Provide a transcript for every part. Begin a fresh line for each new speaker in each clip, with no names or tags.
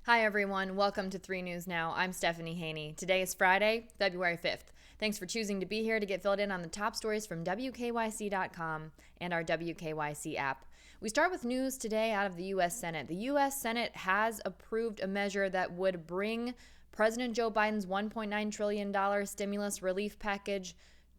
Hi, everyone. Welcome to 3 News Now. I'm Stephanie Haney. Today is Friday, February 5th. Thanks for choosing to be here to get filled in on the top stories from WKYC.com and our WKYC app. We start with news today out of the U.S. Senate. The U.S. Senate has approved a measure that would bring President Joe Biden's $1.9 trillion stimulus relief package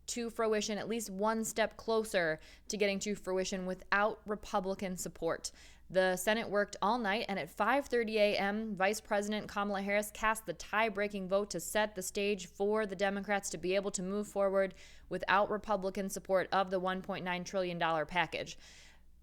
to fruition, at least one step closer to getting to fruition without Republican support. The Senate worked all night, and at 5:30 a.m., Vice President Kamala Harris cast the tie-breaking vote to set the stage for the Democrats to be able to move forward without Republican support of the $1.9 trillion package.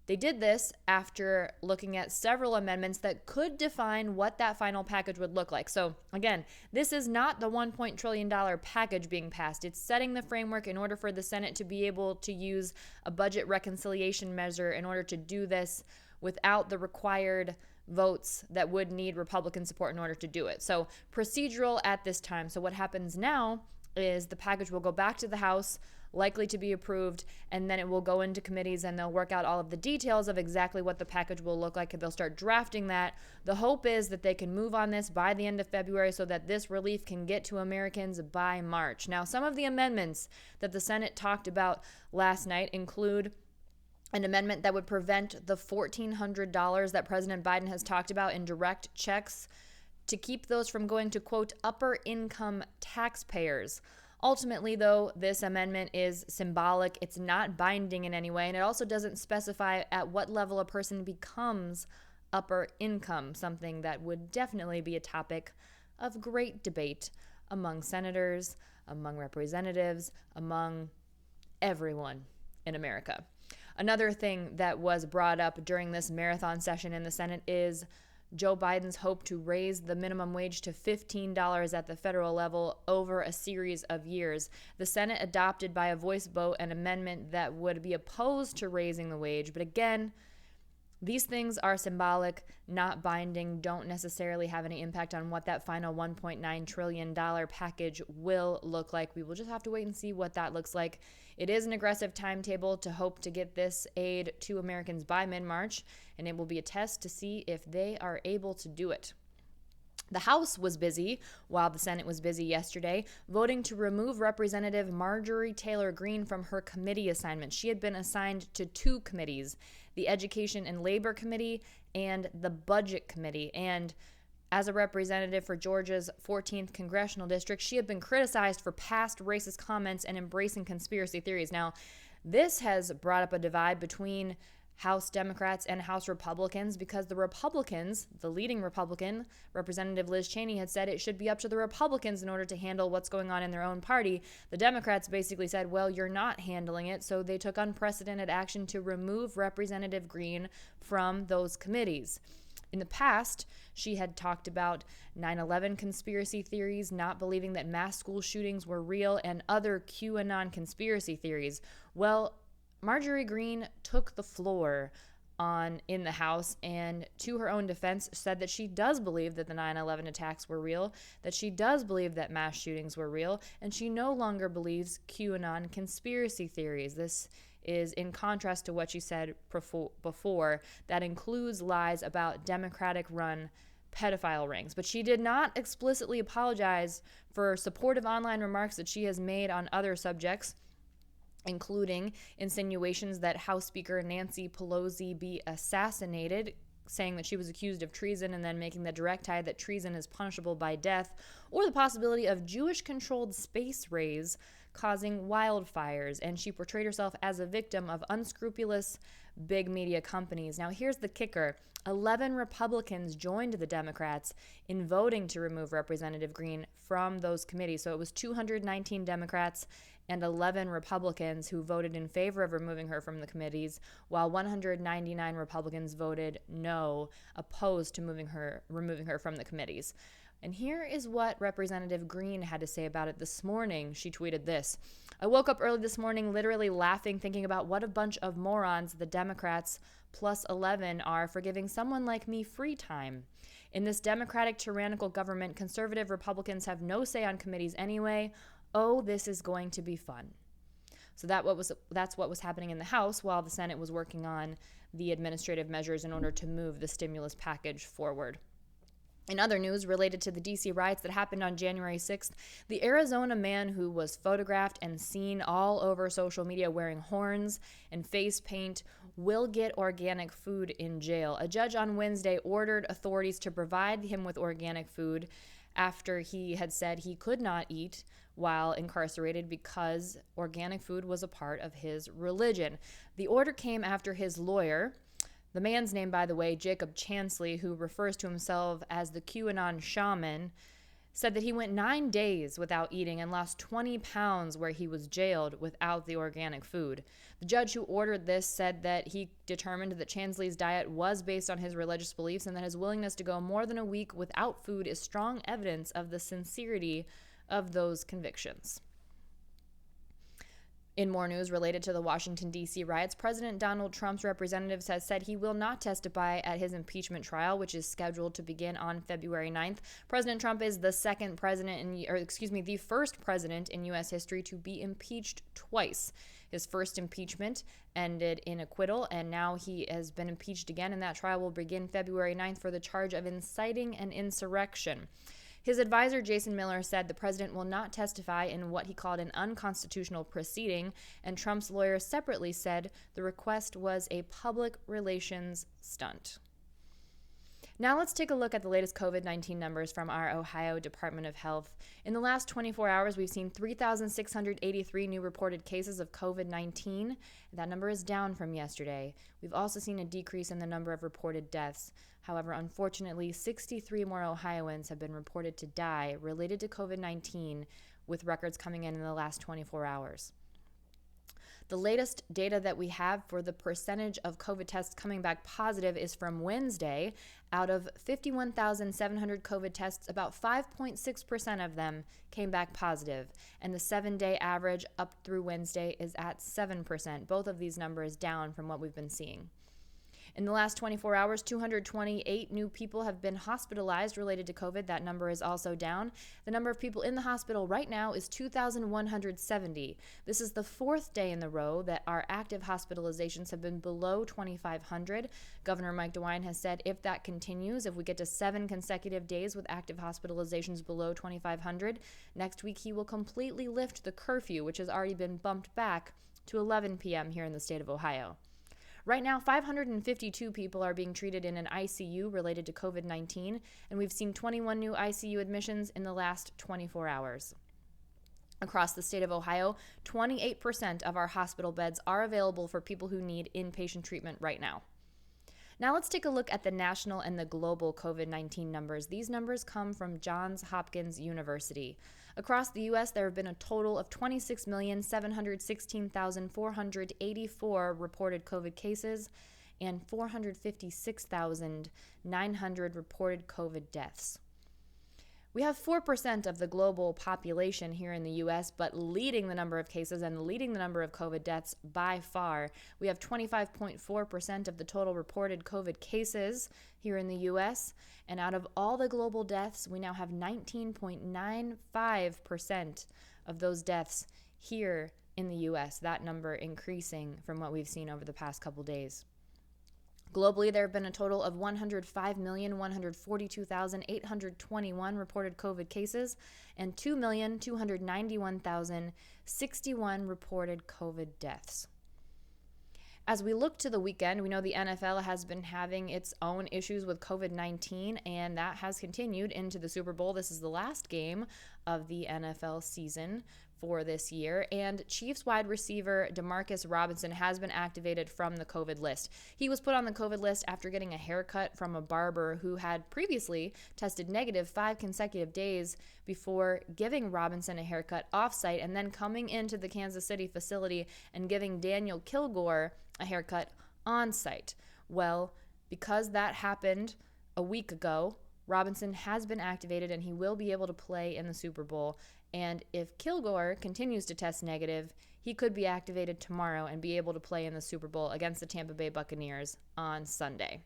They did this after looking at several amendments that could define what that final package would look like. So again, this is not the $1 trillion package being passed. It's setting the framework in order for the Senate to be able to use a budget reconciliation measure in order to do this without the required votes that would need Republican support in order to do it. So procedural at this time. So what happens now is the package will go back to the House, likely to be approved, and then it will go into committees and they'll work out all of the details of exactly what the package will look like. They'll start drafting that. The hope is that they can move on this by the end of February so that this relief can get to Americans by March. Now, some of the amendments that the Senate talked about last night include an amendment that would prevent the $1,400 that President Biden has talked about in direct checks to keep those from going to, quote, upper income taxpayers. Ultimately, though, this amendment is symbolic. It's not binding in any way, and it also doesn't specify at what level a person becomes upper income, something that would definitely be a topic of great debate among senators, among representatives, among everyone in America. Another thing that was brought up during this marathon session in the Senate is Joe Biden's hope to raise the minimum wage to $15 at the federal level over a series of years. The Senate adopted by a voice vote an amendment that would be opposed to raising the wage, but again, these things are symbolic, not binding, don't necessarily have any impact on what that final $1.9 trillion package will look like. We will just have to wait and see what that looks like. It is an aggressive timetable to hope to get this aid to Americans by mid-March, and it will be a test to see if they are able to do it. The House was busy while the Senate was busy yesterday, voting to remove Representative Marjorie Taylor Greene from her committee assignment. She had been assigned to 2 committees, the Education and Labor Committee and the Budget Committee. And as a representative for Georgia's 14th Congressional District, she had been criticized for past racist comments and embracing conspiracy theories. Now, this has brought up a divide between House Democrats and House Republicans because the Republicans, the leading Republican, Representative Liz Cheney, had said it should be up to the Republicans in order to handle what's going on in their own party. The Democrats basically said, well, you're not handling it, so they took unprecedented action to remove Representative Greene from those committees. In the past, she had talked about 9/11 conspiracy theories, not believing that mass school shootings were real, and other QAnon conspiracy theories. Well, Marjorie Greene took the floor in the House and, to her own defense, said that she does believe that the 9/11 attacks were real, that she does believe that mass shootings were real, and she no longer believes QAnon conspiracy theories. This is in contrast to what she said before. That includes lies about Democratic-run pedophile rings. But she did not explicitly apologize for supportive online remarks that she has made on other subjects, including insinuations that House Speaker Nancy Pelosi be assassinated, saying that she was accused of treason and then making the direct tie that treason is punishable by death, or the possibility of Jewish-controlled space rays causing wildfires, and she portrayed herself as a victim of unscrupulous big media companies. Now, here's the kicker. 11 Republicans joined the Democrats in voting to remove Representative Greene from those committees. So it was 219 Democrats and 11 Republicans who voted in favor of removing her from the committees, while 199 Republicans voted no, opposed to removing her from the committees. And here is what Representative Greene had to say about it this morning. She tweeted this: I woke up early this morning literally laughing, thinking about what a bunch of morons the Democrats plus 11 are for giving someone like me free time. In this Democratic tyrannical government, conservative Republicans have no say on committees anyway. Oh, this is going to be fun. So that's what was happening in the House while the Senate was working on the administrative measures in order to move the stimulus package forward. In other news related to the DC riots that happened on January 6th, the Arizona man who was photographed and seen all over social media wearing horns and face paint will get organic food in jail. A judge on Wednesday ordered authorities to provide him with organic food after he had said he could not eat while incarcerated because organic food was a part of his religion. The order came after his lawyer, the man's name, by the way, Jacob Chansley, who refers to himself as the QAnon shaman, said that he went 9 days without eating and lost 20 pounds where he was jailed without the organic food. The judge who ordered this said that he determined that Chansley's diet was based on his religious beliefs and that his willingness to go more than a week without food is strong evidence of the sincerity of those convictions. In more news related to the Washington, D.C. riots, President Donald Trump's representatives has said he will not testify at his impeachment trial, which is scheduled to begin on February 9th. President Trump is the the first president in U.S. history to be impeached twice. His first impeachment ended in acquittal, and now he has been impeached again, and that trial will begin February 9th for the charge of inciting an insurrection. His advisor, Jason Miller, said the president will not testify in what he called an unconstitutional proceeding, and Trump's lawyer separately said the request was a public relations stunt. Now let's take a look at the latest COVID-19 numbers from our Ohio Department of Health. In the last 24 hours, we've seen 3,683 new reported cases of COVID-19. That number is down from yesterday. We've also seen a decrease in the number of reported deaths. However, unfortunately, 63 more Ohioans have been reported to die related to COVID-19, with records coming in the last 24 hours. The latest data that we have for the percentage of COVID tests coming back positive is from Wednesday. Out of 51,700 COVID tests, about 5.6% of them came back positive, and the 7-day average up through Wednesday is at 7%. Both of these numbers down from what we've been seeing. In the last 24 hours, 228 new people have been hospitalized related to COVID. That number is also down. The number of people in the hospital right now is 2,170. This is the fourth day in a row that our active hospitalizations have been below 2,500. Governor Mike DeWine has said if that continues, if we get to 7 consecutive days with active hospitalizations below 2,500, next week he will completely lift the curfew, which has already been bumped back to 11 p.m. here in the state of Ohio. Right now, 552 people are being treated in an ICU related to COVID-19, and we've seen 21 new ICU admissions in the last 24 hours. Across the state of Ohio, 28% of our hospital beds are available for people who need inpatient treatment right now. Now let's take a look at the national and the global COVID-19 numbers. These numbers come from Johns Hopkins University. Across the U.S., there have been a total of 26,716,484 reported COVID cases and 456,900 reported COVID deaths. We have 4% of the global population here in the U.S., but leading the number of cases and leading the number of COVID deaths by far. We have 25.4% of the total reported COVID cases here in the U.S., and out of all the global deaths, we now have 19.95% of those deaths here in the U.S., that number increasing from what we've seen over the past couple days. Globally, there have been a total of 105,142,821 reported COVID cases and 2,291,061 reported COVID deaths. As we look to the weekend, we know the NFL has been having its own issues with COVID-19, and that has continued into the Super Bowl. This is the last game of the NFL season for this year, and Chiefs wide receiver Demarcus Robinson has been activated from the COVID list. He was put on the COVID list after getting a haircut from a barber who had previously tested negative 5 consecutive days before giving Robinson a haircut off-site and then coming into the Kansas City facility and giving Daniel Kilgore a haircut on-site. Well, because that happened a week ago, Robinson has been activated and he will be able to play in the Super Bowl. And if Kilgore continues to test negative, he could be activated tomorrow and be able to play in the Super Bowl against the Tampa Bay Buccaneers on Sunday.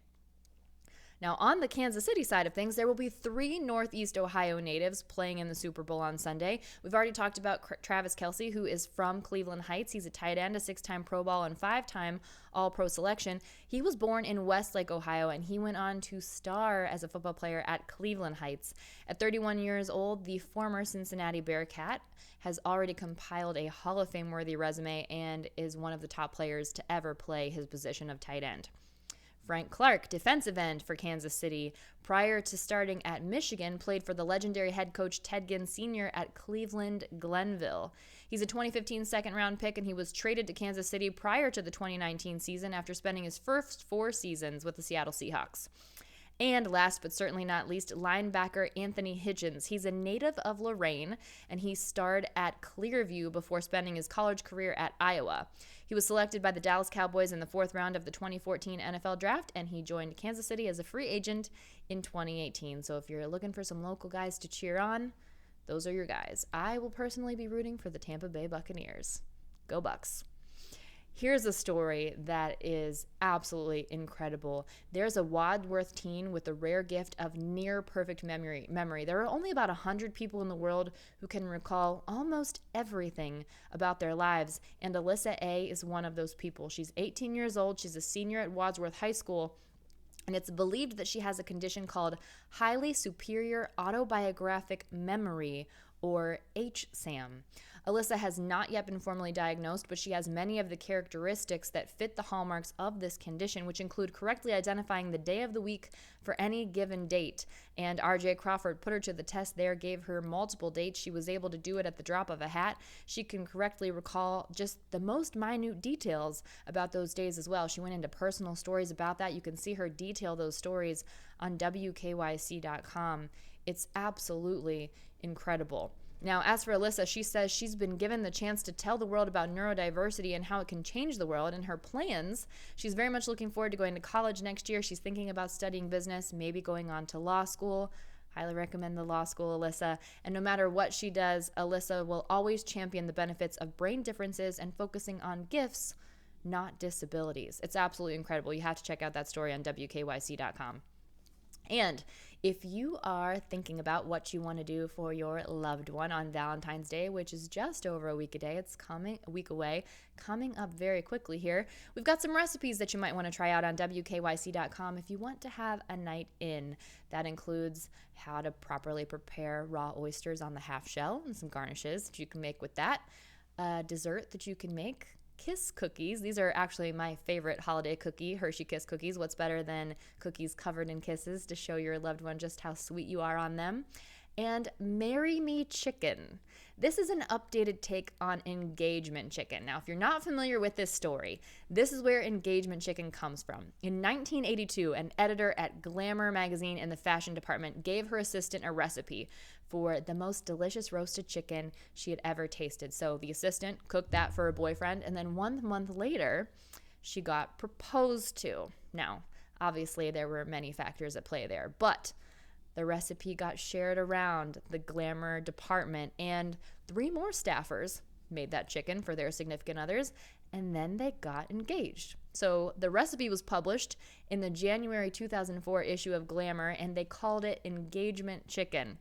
Now, on the Kansas City side of things, there will be 3 Northeast Ohio natives playing in the Super Bowl on Sunday. We've already talked about Travis Kelce, who is from Cleveland Heights. He's a tight end, a 6-time Pro Bowl and 5-time All-Pro selection. He was born in Westlake, Ohio, and he went on to star as a football player at Cleveland Heights. At 31 years old, the former Cincinnati Bearcat has already compiled a Hall of Fame-worthy resume and is one of the top players to ever play his position of tight end. Frank Clark, defensive end for Kansas City, prior to starting at Michigan, played for the legendary head coach Ted Ginn Sr. at Cleveland Glenville. He's a 2015 second-round pick, and he was traded to Kansas City prior to the 2019 season after spending his first 4 seasons with the Seattle Seahawks. And last but certainly not least, linebacker Anthony Hitchens. He's a native of Lorain, and he starred at Clearview before spending his college career at Iowa. He was selected by the Dallas Cowboys in the 4th round of the 2014 NFL Draft, and he joined Kansas City as a free agent in 2018. So if you're looking for some local guys to cheer on, those are your guys. I will personally be rooting for the Tampa Bay Buccaneers. Go Bucks. Here's a story that is absolutely incredible. There's a Wadsworth teen with the rare gift of near-perfect memory. There are only about 100 people in the world who can recall almost everything about their lives, and Alyssa A. is one of those people. She's 18 years old. She's a senior at Wadsworth High School, and it's believed that she has a condition called highly superior autobiographic memory, or HSAM. Alyssa has not yet been formally diagnosed, but she has many of the characteristics that fit the hallmarks of this condition, which include correctly identifying the day of the week for any given date. And RJ Crawford put her to the test there, gave her multiple dates. She was able to do it at the drop of a hat. She can correctly recall just the most minute details about those days as well. She went into personal stories about that. You can see her detail those stories on WKYC.com. It's absolutely incredible. Now, as for Alyssa, she says she's been given the chance to tell the world about neurodiversity and how it can change the world and her plans. She's very much looking forward to going to college next year. She's thinking about studying business, maybe going on to law school. Highly recommend the law school, Alyssa. And no matter what she does, Alyssa will always champion the benefits of brain differences and focusing on gifts, not disabilities. It's absolutely incredible. You have to check out that story on WKYC.com. And if you are thinking about what you want to do for your loved one on Valentine's Day, which is just over a week away, coming up very quickly here, we've got some recipes that you might want to try out on WKYC.com if you want to have a night in. That includes how to properly prepare raw oysters on the half shell and some garnishes that you can make with that, a dessert that you can make, Kiss cookies. These are actually my favorite holiday cookie, Hershey Kiss cookies. What's better than cookies covered in kisses to show your loved one just how sweet you are on them? And Marry Me Chicken. This is an updated take on engagement chicken. Now, if you're not familiar with this story, this is where engagement chicken comes from. In 1982, an editor at Glamour magazine in the fashion department gave her assistant a recipe for the most delicious roasted chicken she had ever tasted. So the assistant cooked that for her boyfriend, and then 1 month later, she got proposed to. Now, obviously, there were many factors at play there, but the recipe got shared around the Glamour department, and 3 more staffers made that chicken for their significant others, and then they got engaged. So the recipe was published in the January 2004 issue of Glamour, and they called it engagement chicken.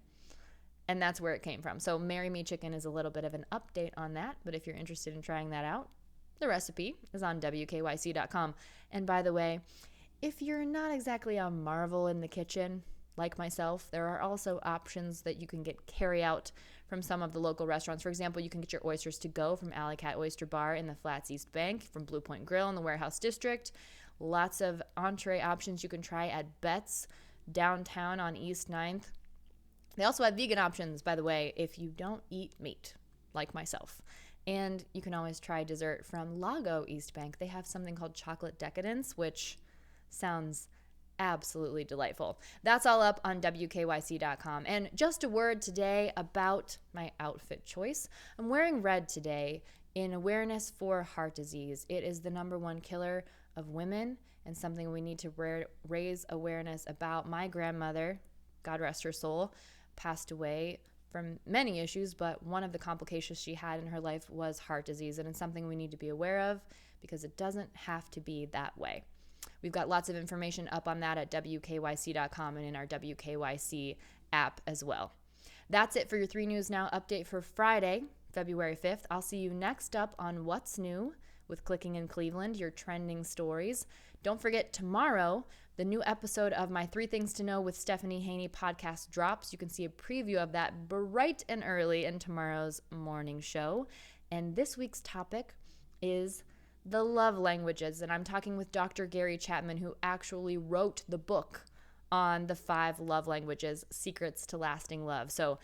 And that's where it came from. So Marry Me Chicken is a little bit of an update on that, but if you're interested in trying that out, the recipe is on WKYC.com. And by the way, if you're not exactly a marvel in the kitchen, like myself, there are also options that you can get carry out from some of the local restaurants. For example, you can get your oysters to go from Alley Cat Oyster Bar in the Flats East Bank, from Blue Point Grill in the Warehouse District. Lots of entree options you can try at Betts downtown on East 9th. They also have vegan options, by the way, if you don't eat meat, like myself. And you can always try dessert from Lago East Bank. They have something called Chocolate Decadence, which sounds absolutely delightful. That's all up on WKYC.com. And just a word today about my outfit choice. I'm wearing red today in awareness for heart disease. It is the #1 killer of women and something we need to raise awareness about. My grandmother, God rest her soul, passed away from many issues, but one of the complications she had in her life was heart disease, and it's something we need to be aware of because it doesn't have to be that way. We've got lots of information up on that at WKYC.com and in our WKYC app as well. That's it for your 3 News Now update for Friday, February 5th. I'll see you next up on What's New with Clicking in Cleveland, your trending stories. Don't forget, tomorrow, the new episode of my 3 Things to Know with Stephanie Haney podcast drops. You can see a preview of that bright and early in tomorrow's morning show. And this week's topic is the love languages. And I'm talking with Dr. Gary Chapman, who actually wrote the book on the 5 love languages, Secrets to Lasting Love. So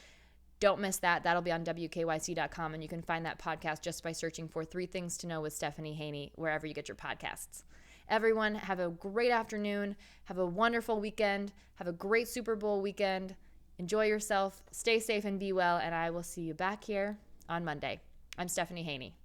don't miss that. That'll be on WKYC.com, and you can find that podcast just by searching for 3 Things to Know with Stephanie Haney, wherever you get your podcasts. Everyone, have a great afternoon. Have a wonderful weekend. Have a great Super Bowl weekend. Enjoy yourself. Stay safe and be well, and I will see you back here on Monday. I'm Stephanie Haney.